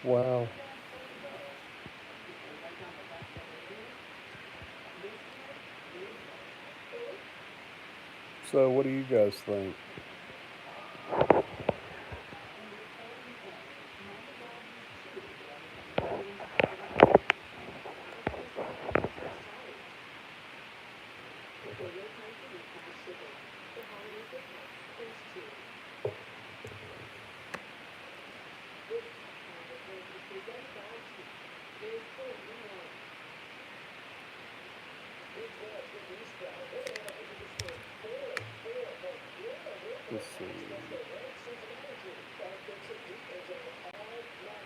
Wow. So, what do you guys think? Let's see.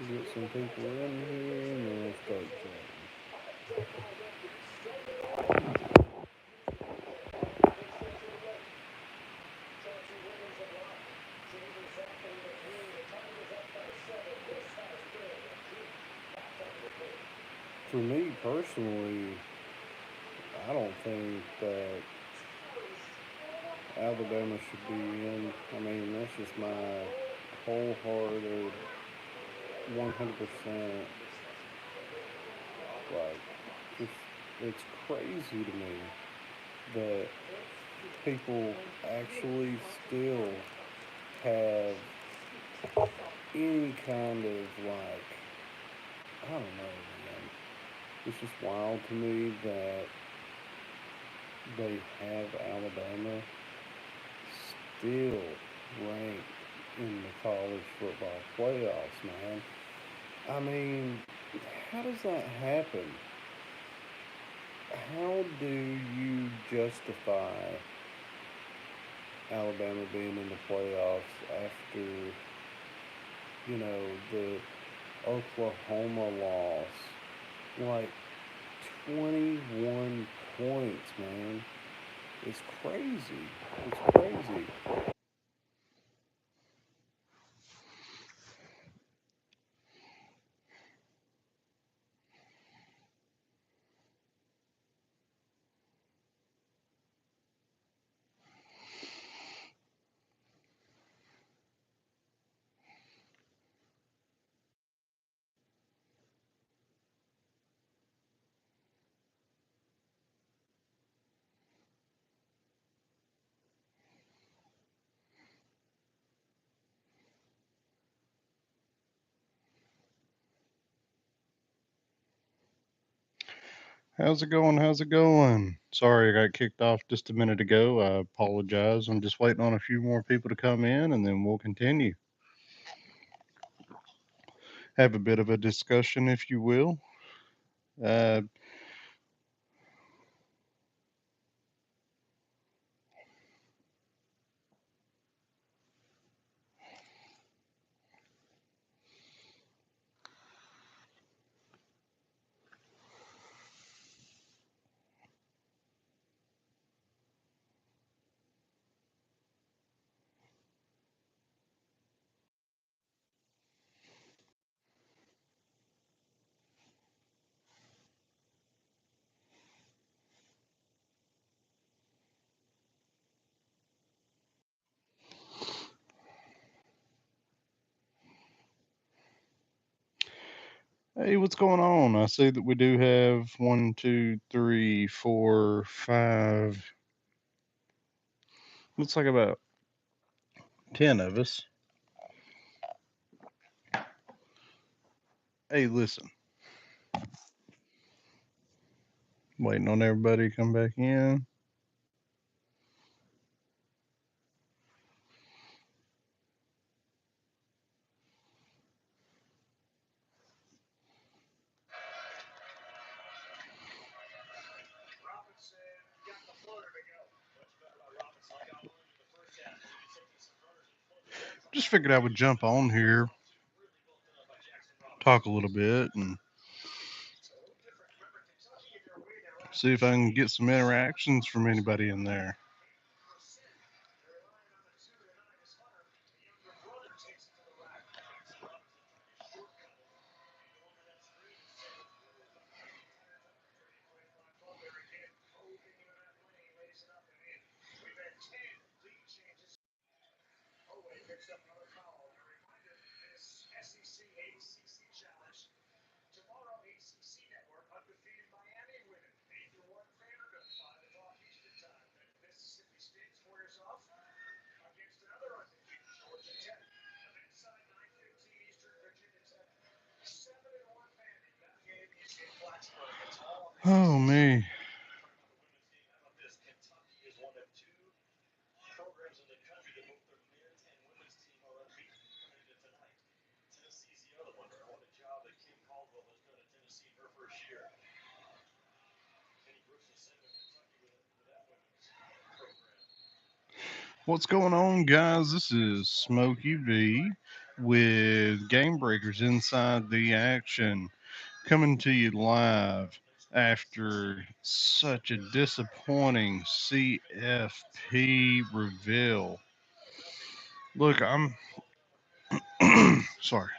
Get some people in here and then we'll start chatting. For me personally, I don't think that Alabama should be in. I mean, that's just my wholehearted 100%. Like, it's, it's crazy to me that people actually still have any kind of like, I don't know, man. It's just wild to me that they have Alabama still ranked in the college football playoffs, man. I mean, how does that happen? How do you justify Alabama being in the playoffs after, the Oklahoma loss? Like 21 points, man. It's crazy. It's crazy. How's it going? How's it going? Sorry, I got kicked off just a minute ago. I apologize. I'm just waiting on a few more people to come in and then we'll continue. Have a bit of a discussion, if you will. Uh, hey, what's going on? I see that we do have one, two, three, four, five. Looks like about 10 of us. Hey, listen, waiting on everybody to come back in. Just figured I would jump on here, talk a little bit, and see if I can get some interactions from anybody in there. Oh me. What's going on, guys? This is Smokey V with Game Breakers Inside the Action, coming to you live after such a disappointing CFP reveal. Look, I'm sorry.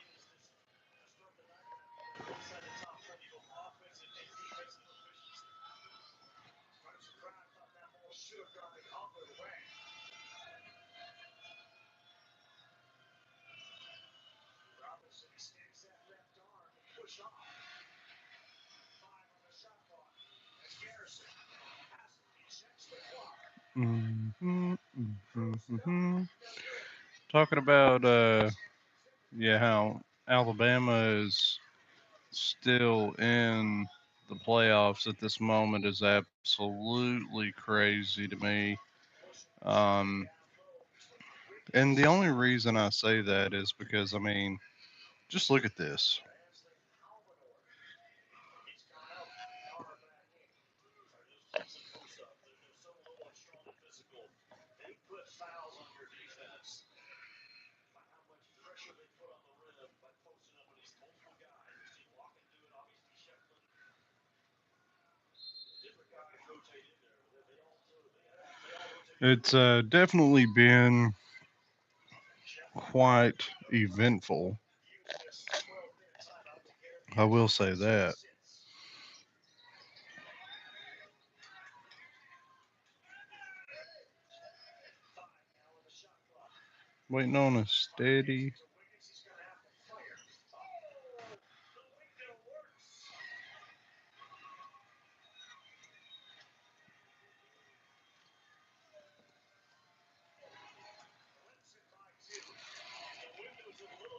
Talking about yeah, how Alabama is still in the playoffs at this moment is absolutely crazy to me. Um, and the only reason I say that is because, I mean, just look at this. It's definitely been quite eventful. I will say that. Waiting on a steady.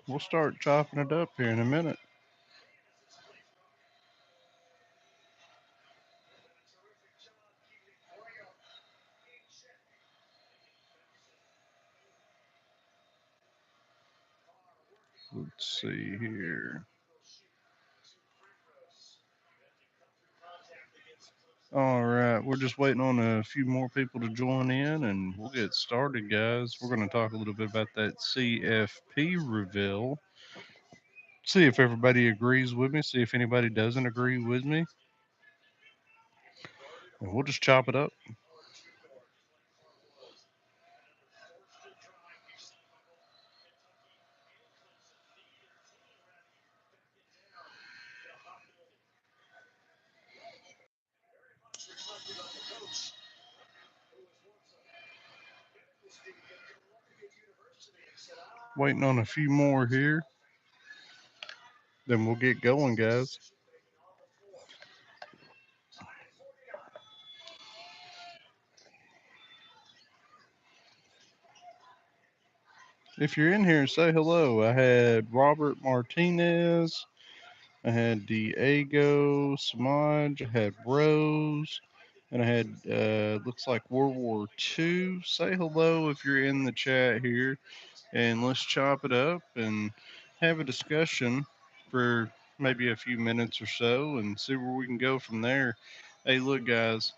We'll start chopping it up here in a minute. Let's see here. All right, we're just waiting on a few more people to join in and we'll get started, guys. We're going to talk a little bit about that CFP reveal. See if everybody agrees with me, see if anybody doesn't agree with me, and we'll just chop it up. Waiting on a few more here, then we'll get going, guys. If you're in here, say hello. I had Robert Martinez, I had Diego Samaj, I had Rose, and I had looks like World War II. Say hello if you're in the chat here, and let's chop it up and have a discussion for maybe a few minutes or so, and see where we can go from there. Hey, look, guys,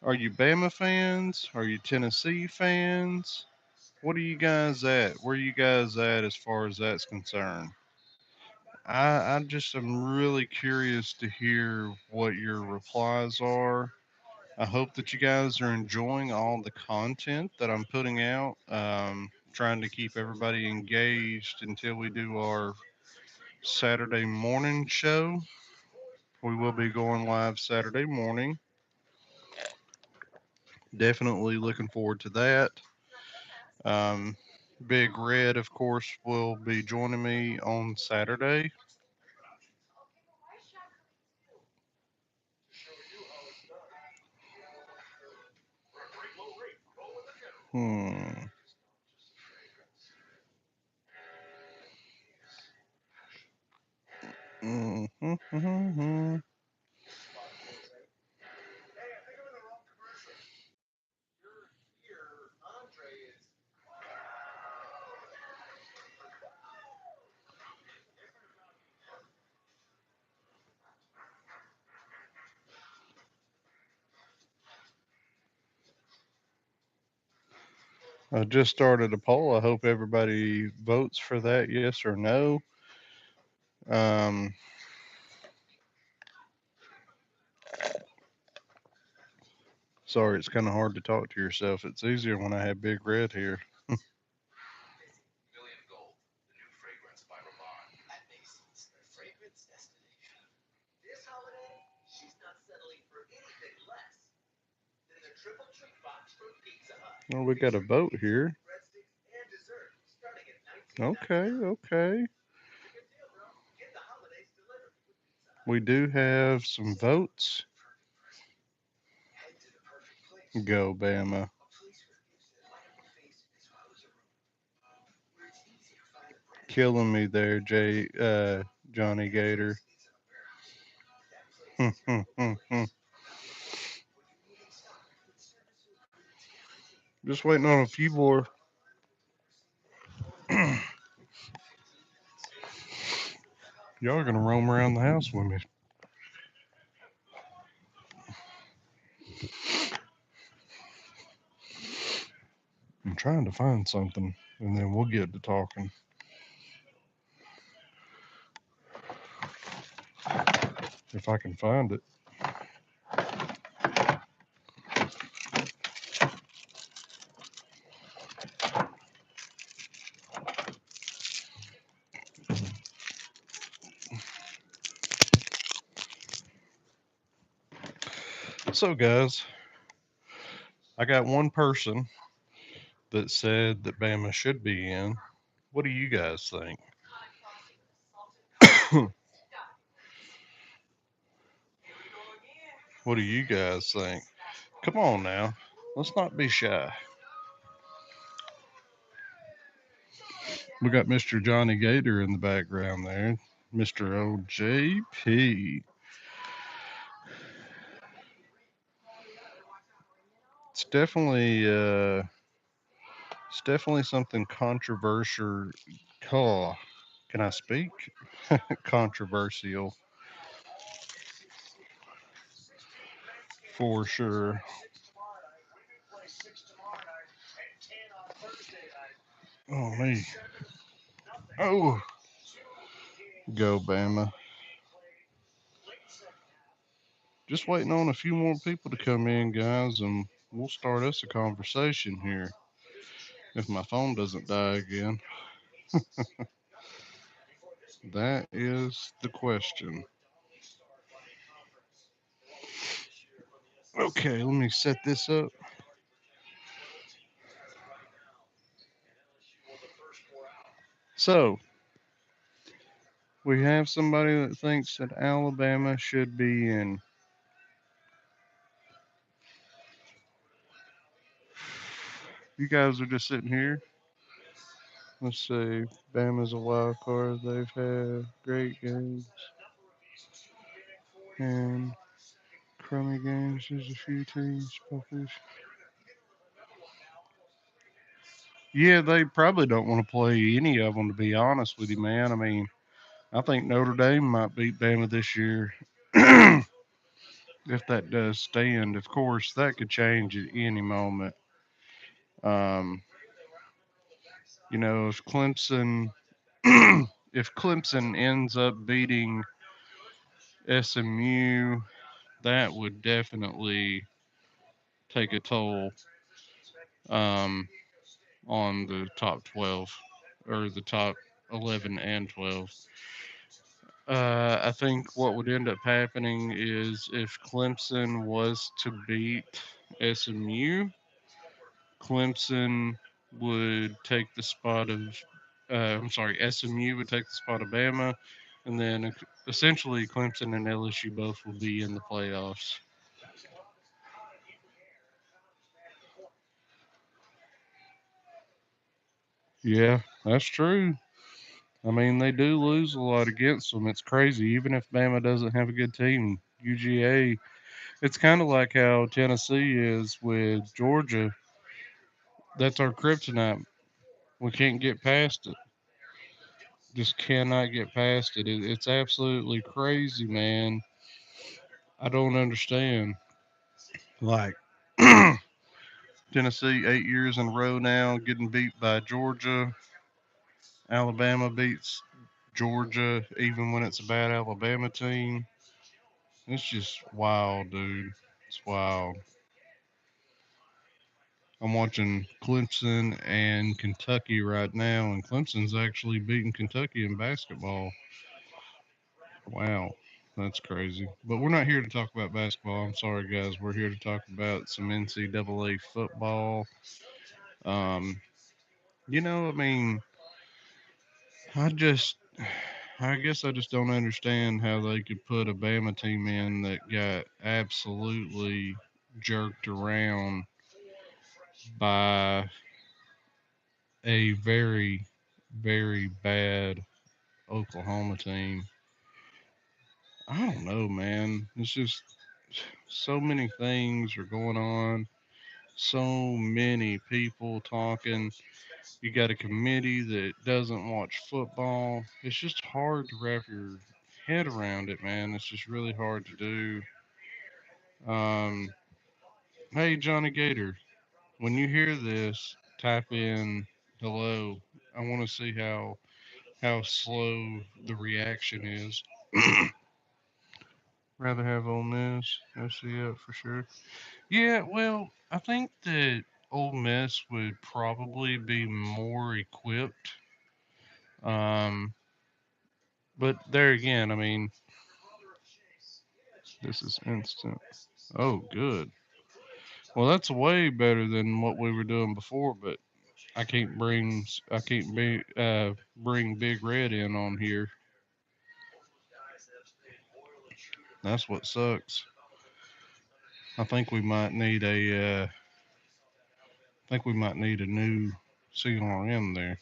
are you Bama fans? Are you Tennessee fans? What are you guys at? Where are you guys at as far as that's concerned? I just am really curious to hear what your replies are. I hope that you guys are enjoying all the content that I'm putting out. Trying to keep everybody engaged until we do our Saturday morning show. We will be going live Saturday morning. Definitely looking forward to that. Um, Big Red, of course, will be joining me on Saturday. Hmm. I just started a poll. I hope everybody votes for that, yes or no. Um, Sorry, it's kind of hard to talk to yourself. It's easier when I have Big Red here. Well, we got a vote here. Okay, okay. We do have some votes. Go, Bama. Killing me there, Johnny Gator. Just waiting on a few more. Y'all are gonna roam around the house with me. I'm trying to find something, and then we'll get to talking. If I can find it. So, guys, I got one person that said that Bama should be in. What do you guys think? What do you guys think? Come on now. Let's not be shy. We got Mr. Johnny Gator in the background there. Mr. OJP. It's definitely it's definitely something controversial. Oh, can I speak? Controversial for sure. Oh me. Oh, go Bama. Just waiting on a few more people to come in, guys, and we'll start us a conversation here. If my phone doesn't die again, that is the question. Okay, let me set this up. So, we have somebody that thinks that Alabama should be in. You guys are just sitting here. Let's see. Bama's a wild card. They've had great games and crummy games. There's a few teams. Yeah, they probably don't want to play any of them, to be honest with you, man. I mean, I think Notre Dame might beat Bama this year. If that does stand, of course, that could change at any moment. Um, if Clemson, if Clemson ends up beating SMU, that would definitely take a toll um, on the top 12 or the top 11 and 12. I think what would end up happening is if Clemson was to beat SMU, Clemson would take the spot of, I'm sorry, SMU would take the spot of Bama, and then essentially Clemson and LSU both will be in the playoffs. Yeah, that's true. I mean, they do lose a lot against them. It's crazy. Even if Bama doesn't have a good team, UGA, it's kind of like how Tennessee is with Georgia. That's our kryptonite. We can't get past it. Just cannot get past it. It's absolutely crazy, man. I don't understand. Like, Tennessee 8 years in a row now, getting beat by Georgia. Alabama beats Georgia even when it's a bad Alabama team. It's just wild, dude. It's wild. I'm watching Clemson and Kentucky right now, and Clemson's actually beating Kentucky in basketball. Wow, that's crazy. But we're not here to talk about basketball. I'm sorry, guys. We're here to talk about some NCAA football. Um, I mean, I just, I guess I just don't understand how they could put a Bama team in that got absolutely jerked around by a very, very bad Oklahoma team. I don't know, man. It's just so many things are going on. So many people talking. You got a committee that doesn't watch football. It's just hard to wrap your head around it, man. It's just really hard to do. Um, hey, Johnny Gator, when you hear this, type in hello. I want to see how slow the reaction is. Rather have Ole Miss. FCF for sure. Yeah, well, I think that Ole Miss would probably be more equipped. Um, but there again, I mean, this is instant. Oh, good. Well, that's way better than what we were doing before. But I can't bring Big Red in on here. That's what sucks. I think we might need a new CRM there.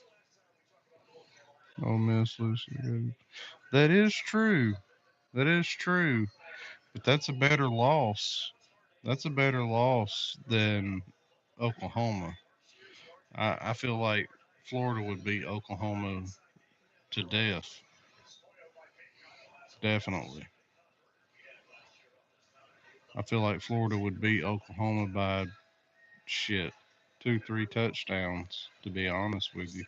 Ole Miss Lucy. That is true. That is true. But that's a better loss. That's a better loss than Oklahoma. I feel like Florida would beat Oklahoma to death. Definitely. I feel like Florida would beat Oklahoma by shit, two, three touchdowns, to be honest with you.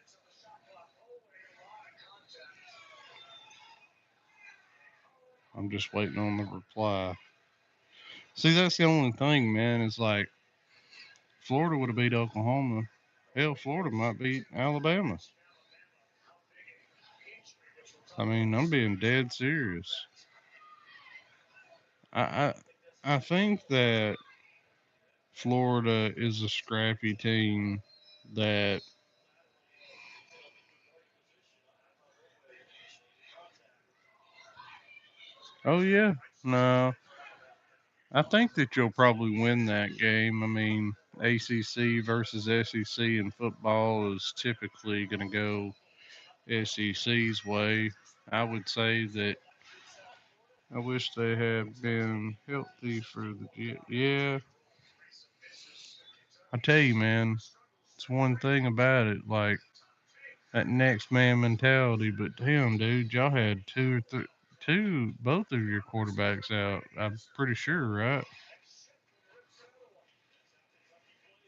I'm just waiting on the reply. See, that's the only thing, man, is like Florida would have beat Oklahoma. Hell, Florida might beat Alabama. I mean, I'm being dead serious. I, I I think that Florida is a scrappy team that oh yeah. No. I think that you'll probably win that game. I mean, ACC versus SEC in football is typically going to go SEC's way. I would say that I wish they had been healthy for the yeah. I tell you, man, it's one thing about it. Like that next man mentality. But damn, dude, y'all had both of your quarterbacks out. I'm pretty sure, right?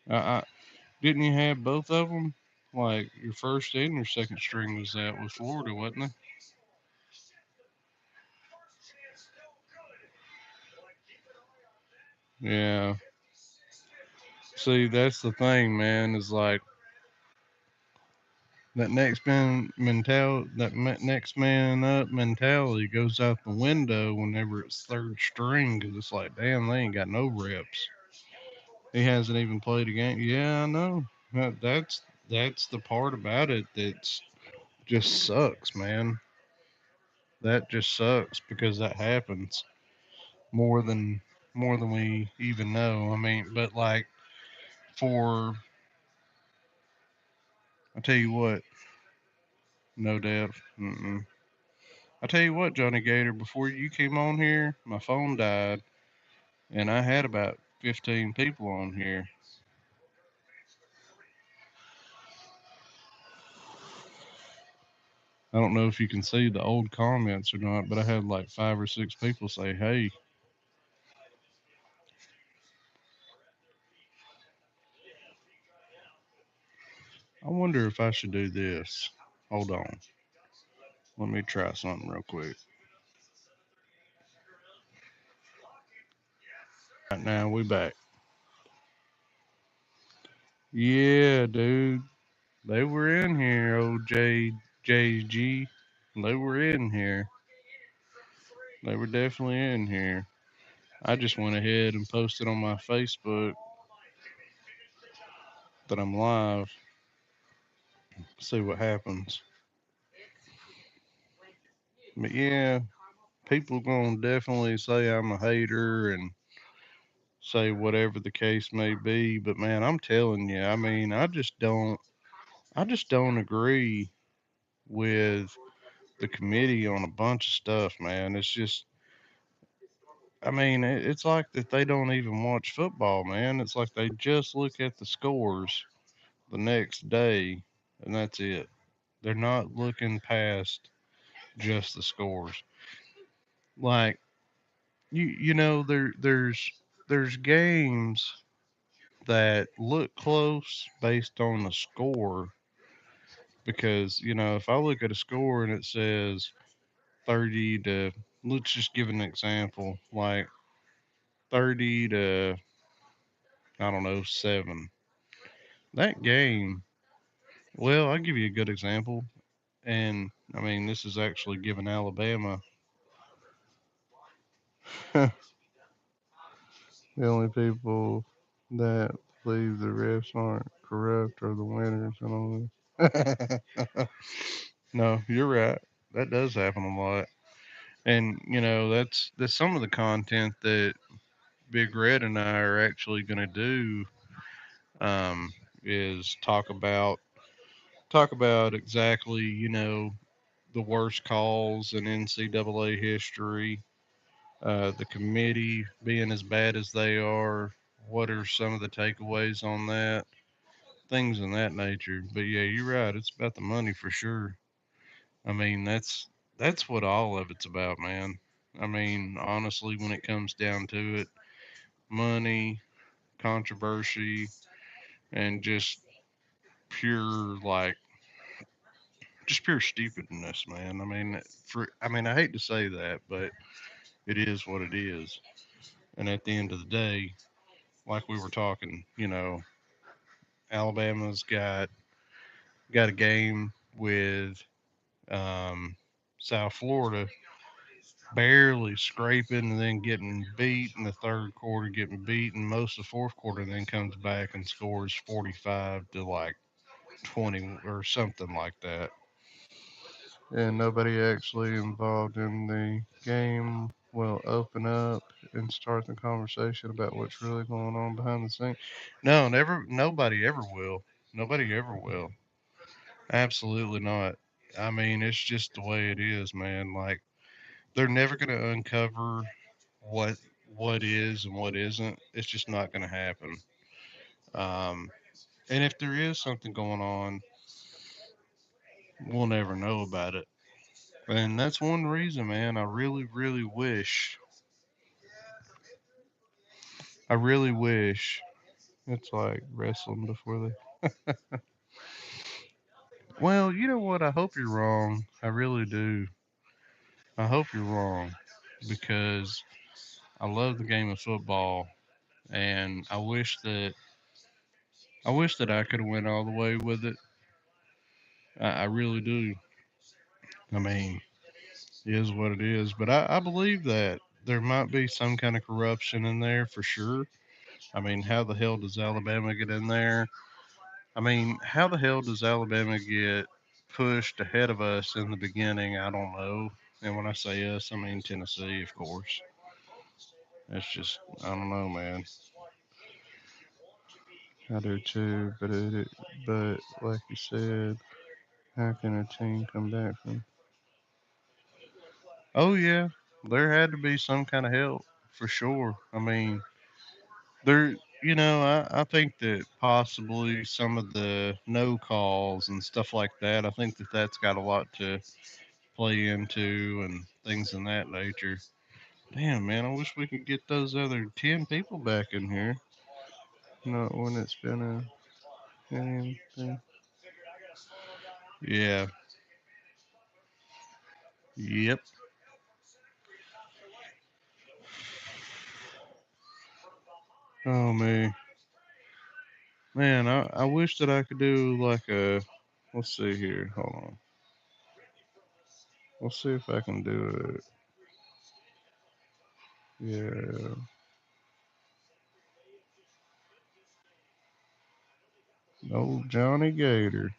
I didn't you have both of them? Like your first and your second string was out with Florida, wasn't it? Yeah. See, that's the thing, man. Is like next man up mentality goes out the window whenever it's third string because it's like, damn, they ain't got no reps. He hasn't even played a game. Yeah, I know. That's the part about it that's just sucks, man. That just sucks because that happens more than more than we even know. I mean, but like for I tell you what, no depth. Mm-mm. I tell you what, Johnny Gator, before you came on here, my phone died, and I had about 15 people on here. I don't know if you can see the old comments or not, but I had like 5 or 6 people say, "Hey, I wonder if I should do this. Hold on. Let me try something real quick. Right now we back. Yeah, dude. They were in here, OJJG. They were in here. They were definitely in here. I just went ahead and posted on my Facebook that I'm live. See what happens. But yeah, people gonna definitely say I'm a hater and say whatever the case may be. But man, I'm telling you, I mean, I just don't agree with the committee on a bunch of stuff, man. It's just, I mean, it's like that they don't even watch football, man. It's like they just look at the scores the next day and that's it. They're not looking past just the scores. Like there's games that look close based on the score because if I look at a score and it says 30 to, let's just give an example, like 30 to, I don't know, 7. That game, well, I'll give you a good example. And I mean, this is actually giving Alabama the only people that believe the refs aren't corrupt are the winners and all this. No, you're right. That does happen a lot. And that's some of the content that Big Red and I are actually going to do, um, is talk about exactly the worst calls in NCAA history, the committee being as bad as they are. What are some of the takeaways on that? Things in that nature. But yeah, you're right. It's about the money for sure. I mean, that's what all of it's about, man. I mean, honestly, when it comes down to it, money, controversy, and pure like just pure stupidness, man. I hate to say that, but it is what it is. And at the end of the day, like we were talking, Alabama's got a game with um, South Florida, barely scraping and then getting beat in the third quarter, getting beaten most of the fourth quarter, and then comes back and scores 45 to like 20 or something like that. And nobody actually involved in the game will open up and start the conversation about what's really going on behind the scenes. No, never. Nobody ever will. Nobody ever will. Absolutely not. I mean, it's just the way it is, man. Like they're never going to uncover what what is and what isn't. It's just not going to happen. Um, and if there is something going on, we'll never know about it. And that's one reason, man. I really wish it's like wrestling before they. Well, you know what? I hope you're wrong. I really do. I hope you're wrong because I love the game of football, and I wish that I could have went all the way with it. I really do. I mean, it is what it is. But I believe that there might be some kind of corruption in there for sure. I mean, how the hell does Alabama get in there? I mean, how the hell does Alabama get pushed ahead of us in the beginning? I don't know. And when I say us, I mean Tennessee, of course. It's just, I don't know, man. I do too, but like you said, how can a team come back from? Oh yeah, there had to be some kind of help for sure. I mean, there, I think that possibly some of the no calls and stuff like that. I think that that's got a lot to play into and things in that nature. Damn, man, I wish we could get those other 10 people back in here. Not when it's been a game thing. Yeah. Yep. Oh man, man, I wish that I could do like a. Let's see here. Hold on. Let's see if I can do it. Yeah. No Johnny Gator.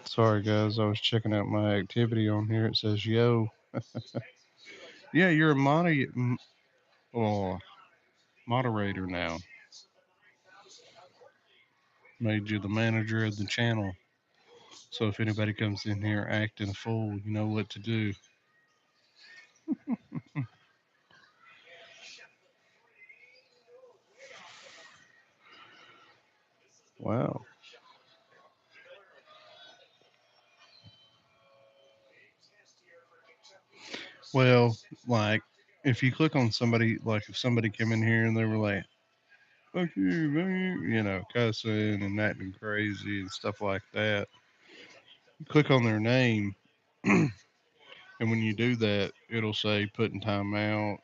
Sorry guys, I was checking out my activity on here. It says yo. Yeah, you're a oh, moderator now. Made you the manager of the channel. So if anybody comes in here acting a fool, you know what to do. Wow. Well, like if you click on somebody, like if somebody came in here and they were like, "Fuck you, man," cussing and acting crazy and stuff like that, you click on their name, and when you do that, it'll say "put in timeout"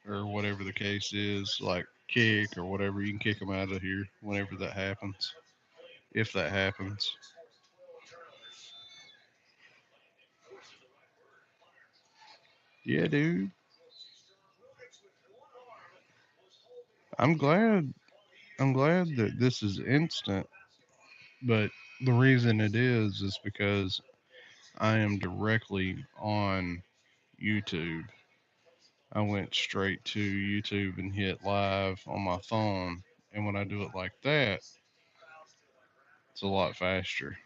or whatever the case is, like kick or whatever. You can kick them out of here whenever that happens, if that happens. Yeah, dude. I'm glad. I'm glad that this is instant, but the reason it is because I am directly on YouTube. I went straight to YouTube and hit live on my phone. And when I do it like that, it's a lot faster.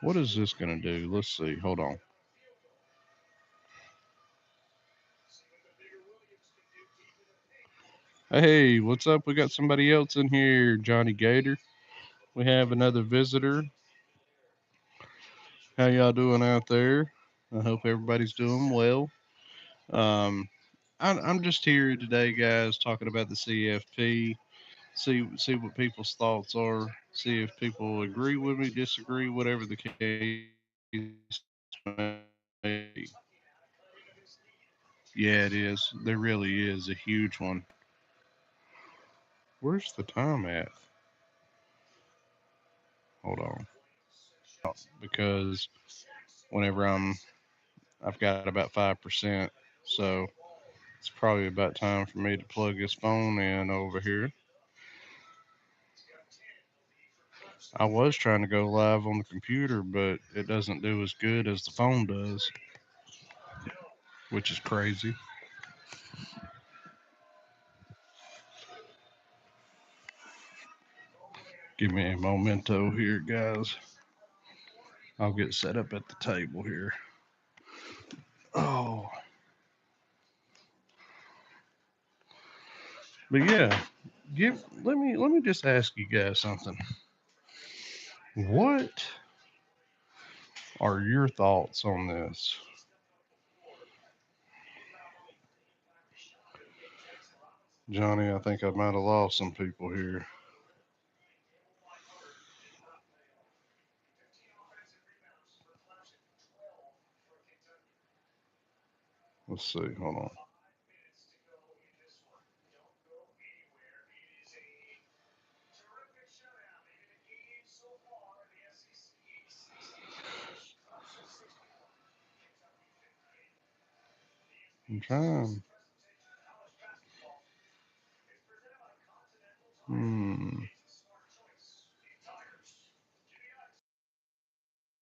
What is this going to do? Let's see. Hold on. Hey, what's up? We got somebody else in here, Johnny Gator. We have another visitor. How y'all doing out there? I hope everybody's doing well. Um, I'm just here today, guys, talking about the CFP. See what people's thoughts are. See if people agree with me, disagree, whatever the case may be. Yeah, it is. There really is a huge one. Where's the time at? Hold on. Because whenever I've got about 5%, so it's probably about time for me to plug this phone in over here. I was trying to go live on the computer, but it doesn't do as good as the phone does, which is crazy. Give me a momento here, guys. I'll get set up at the table here. Oh, but yeah, let me just ask you guys something. What are your thoughts on this, Johnny? I think I might have lost some people here. Let's see. Hold on. I'm trying.